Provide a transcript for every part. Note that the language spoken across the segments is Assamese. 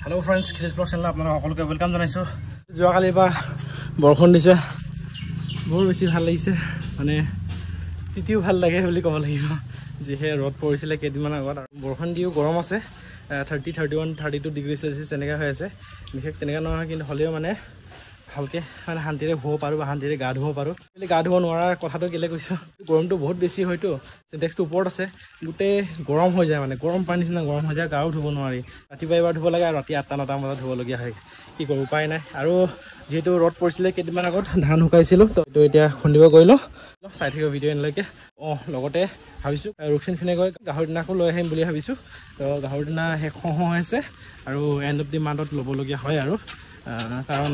Hello friends, Chris Blog channel আপনাৰা সকলোকে ওয়েলকাম জানাইছো। যোৱাকালি বা বৰষুণ দিছে, বহুত বেছি ভাল লাগিছে, মানে তিতিও ভাল লাগে বুলি ক'ব লাগিব। যিহে ৰ'দ পৰিছিলে কেইদিনমান আগত আৰু বৰষুণ দিও গৰম আছে, 30, 31, 32 ডিগ্ৰী সেলসিয়াছ এনেকা হৈ আছে। বিশেষ তেনেকা নহয়, কিন্তু হলেও মানে ভালকে মানে শান্তিৰে শুব পাৰো বা শান্তিৰে গা ধুব পাৰো। গা ধুব নোৱাৰা কথাটো কেলে কৈছো, গৰমটো বহুত বেছি হয়তো, সিনটেক্সটো ওপৰত আছে, গোটেই গৰম হৈ যায়, মানে গৰম পানী নিচিনা গৰম হৈ যায়, গাও ধুব নোৱাৰি। ৰাতিপুৱা এবাৰ ধুব লাগে আৰু ৰাতি 8-9 বজাত ধুবলগীয়া হয়। কি কৰোঁ, উপায় নাই। আৰু যেহেতু ৰ'দ পৰিছিলে কেইদিনমান আগত, ধান শুকাইছিলো, তো এতিয়া খুন্দিব কৰিলো। চাই থাকিব ভিডিঅ' এনেলৈকে। লগতে ভাবিছো ৰুকচিন ফিনে গৈ গাহৰি দিনাকো লৈ আহিম বুলি ভাবিছো। তো গাহৰি দিনা শেষ হৈ আছে আৰু এণ্ড অফ দি মান্থত ল'বলগীয়া হয় আৰু কাৰণ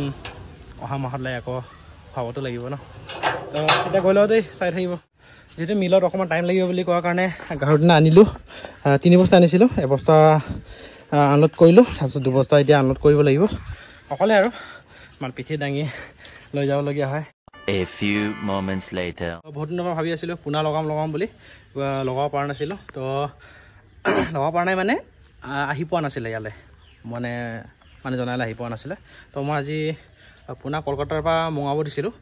অহা মাহলৈ আকৌ খুৱাবতো লাগিব ন। তো এতিয়া গৈ লওঁ দেই, চাই থাকিব। যেহেতু মিলত অকণমান টাইম লাগিব বুলি কোৱাৰ কাৰণে গাহৰি দিনা আনিলোঁ, 3 বস্তা আনিছিলোঁ, 1 বস্তা আনলোড কৰিলোঁ, তাৰপিছত 2 বস্তা এতিয়া আনলোড কৰিব লাগিব অকলে আৰু মানে পিঠি দাঙি লৈ যাবলগীয়া হয়। A few moments later. বহুত দিনৰ পৰা ভাবি আছিলোঁ পোনা লগাম বুলি, লগাব পৰা নাছিলোঁ। তো লগাব পৰা নাই মানে আহি পোৱা নাছিলে ইয়ালৈ, মানে জনালে আহি পোৱা নাছিলে। তো মই আজি পোনা কলকাতাৰ পৰা মঙাব দিছিলোঁ,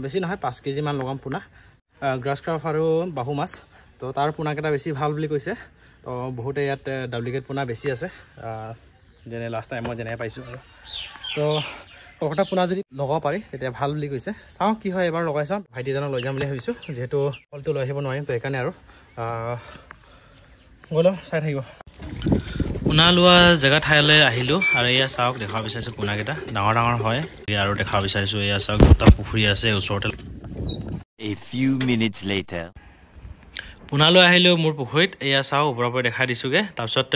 বেছি নহয় 5 কেজিমান লগাম পোনা, গ্ৰাছ ক্ৰাফ আৰু বাহু মাছ। তো তাৰ পোনাকেইটা বেছি ভাল বুলি কৈছে। তো বহুতে ইয়াত ডুপ্লিকেট পোনা বেছি আছে, যেনে লাষ্ট টাইম মই যেনেকৈ পাইছোঁ আৰু। তো কলকাতা পোনা যদি লগাব পাৰি তেতিয়া ভাল বুলি কৈছে। চাওঁ কি হয়, এবাৰ লগাই চাওঁ। ভাইটিজনক লৈ যাম বুলি ভাবিছোঁ, যিহেতু ফলটো লৈ আহিব নোৱাৰিম, তো সেইকাৰণে আৰু গ'লো, চাই থাকিব। পোনা লোৱা জেগা ঠাইলৈ আহিলোঁ আৰু এয়া চাওক, দেখাব বিচাৰিছোঁ পোনাকেইটা ডাঙৰ হয় আৰু দেখাব বিচাৰিছোঁ। এয়া চাওক, দুটা পুখুৰী আছে ওচৰতে। A few minutes later. পোনা লৈ আহিলোঁ মোৰ পুখুৰীত, এয়া চাওক ওপৰৰ পৰা দেখাই দিছোঁগৈ। তাৰপিছত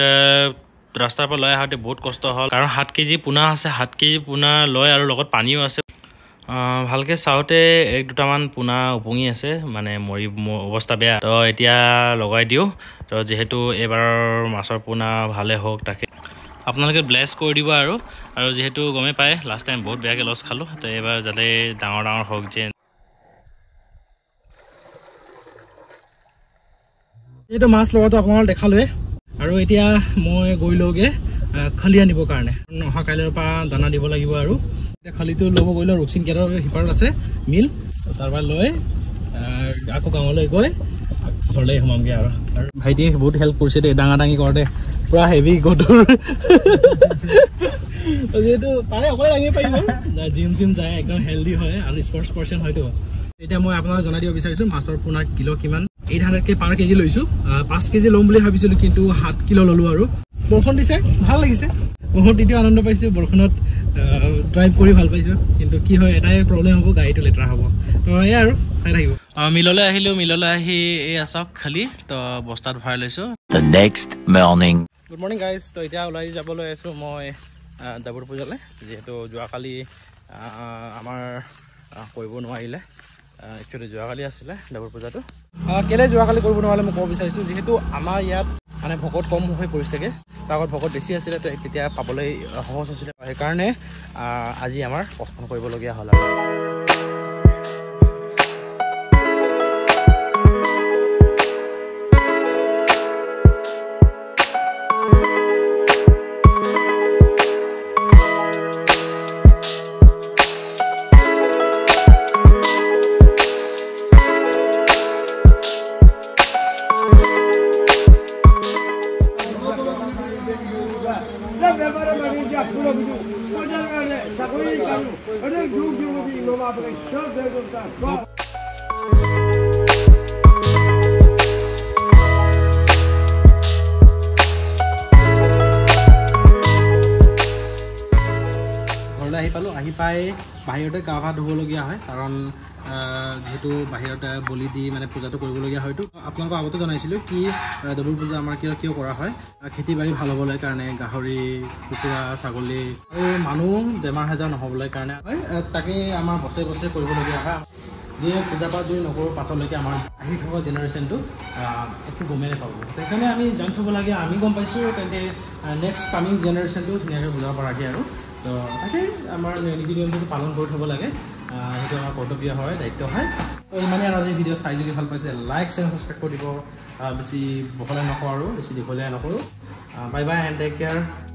ৰাস্তাৰ পৰা লৈ আহোঁতে বহুত কষ্ট হ'ল, কাৰণ 7 কেজি পোনা আছে, 7 কেজি পোনা লয় আৰু লগত পানীও আছে। ভালকৈ চাওঁতে 1-2টামান পোনা উপঙি আছে, মানে মৰি অৱস্থা বেয়া। তো এতিয়া লগাই দিওঁ। তো যিহেতু এইবাৰৰ মাছৰ পোনা ভালে হওক, তাকে আপোনালোকে ব্লেছ কৰি দিব আৰু যিহেতু গমেই পায় লাষ্ট টাইম বহুত বেয়াকৈ লছ খালোঁ, তো এইবাৰ যাতে ডাঙৰ হওক। যিহেতু মাছ লগতো আপোনালোক দেখালোৱে, আৰু এতিয়া মই গৈ লওঁগৈ খালি আনিবৰ কাৰণে। অহা কাইলৈৰ পৰা দানা দিব লাগিব আৰু এতিয়া খালিটো ল'ব গৈলোঁ। ৰুকচিন গেটৰ সিপাৰত আছে মিল, তাৰ পৰা লৈ আকৌ গাঁৱলৈ গৈ ঘৰলৈ সোমামগৈ আৰু ভাইটিয়ে বহুত হেল্প কৰিছে দেই, দাঙি কৰোঁতে পুৰা হেভি গধুৰ। যিহেতু পাৰে অকলে দাঙিব পাৰিব, জিম যায়, একদম হেল্ডি হয় আৰু স্পৰ্টছ পাৰ্চন হয়তো। এতিয়া মই আপোনাক জনাই দিব বিচাৰিছোঁ মাছৰ পোনা কিলো কিমান। 800কে পাৰ কেজি লৈছোঁ, 5 কেজি ল'ম বুলি ভাবিছিলোঁ, কিন্তু 7 কিলো ল'লোঁ। আৰু বৰষুণ দিছে, ভাল লাগিছে, বহুত তেতিয়া আনন্দ পাইছোঁ। বৰষুণত ড্ৰাইভ কৰি ভাল পাইছোঁ, কিন্তু কি হয় এটাই প্ৰব্লেম হ'ব, গাড়ীটো লেতেৰা হ'ব। তো এয়াই আৰু চাই থাকিব। মিললৈ আহিলোঁ, মিললৈ আহি এই চাওক খালি, তো বস্তাত ভৰাই লৈছোঁ। The next morning. Good morning guys. তো এতিয়া ওলাই যাবলৈ আছোঁ মই ডাবুৰ পূজালৈ, যিহেতু যোৱাকালি আমাৰ কৰিব নোৱাৰিলে। একচুৱেলি যোৱাকালি আছিলে ডাবুৰ পূজাটো। কেলৈ যোৱাকালি কৰিব নোৱাৰিলে মই ক'ব বিচাৰিছোঁ, যিহেতু আমাৰ ইয়াত মানে ভকত কম হৈ পৰিছেগৈ, তাৰ আগত ভকত বেছি আছিলে, তো তেতিয়া পাবলৈ সহজ আছিলে, সেইকাৰণে আজি আমাৰ পষ্টপন কৰিবলগীয়া হ'ল আৰু। ঘৰলৈ আহি পালোঁ, আহি পাই বাহিৰতে গা পা ধুবলগীয়া হয়, কাৰণ যেহেতু বাহিৰতে বলি দি মানে পূজাটো কৰিবলগীয়া হয়তো। আপোনালোকক আগতে জনাইছিলোঁ কি ডাবুল পূজা আমাৰ কিয় কৰা হয়, খেতি বাৰী ভাল হ'বলৈ কাৰণে, গাহৰি, কুকুৰা, ছাগলী আৰু মানুহ বেমাৰ আজাৰ নহ'বলৈ কাৰণে হয়, তাকে আমাৰ বছৰে কৰিবলগীয়া হয়। যে পূজা পাঠ যদি নকৰোঁ, পাছলৈকে আমাৰ আহি থকা জেনেৰেশ্যনটো একো গমেই নাপাব। সেইকাৰণে আমি জানি থ'ব লাগে, আমি গম পাইছোঁ, তেন্তে নেক্সট কামিং জেনেৰেশ্যনটো ধুনীয়াকৈ বুজাব পৰাকৈ আৰু। তো তাকে আমাৰ নীতি নিয়মটো পালন কৰি থ'ব লাগে, সেইটো আমাৰ কৰ্তব্য হয়, দায়িত্ব হয়। তো ইমানেই আৰু আজি ভিডিঅ' চাই যদি ভাল পাইছে, লাইক চেনেল ছাবস্ক্ৰাইব কৰি দিব। বেছি বহলাই নকৰোঁ আৰু বেছি দীঘলীয়া নকৰোঁ। Bye bye and take care.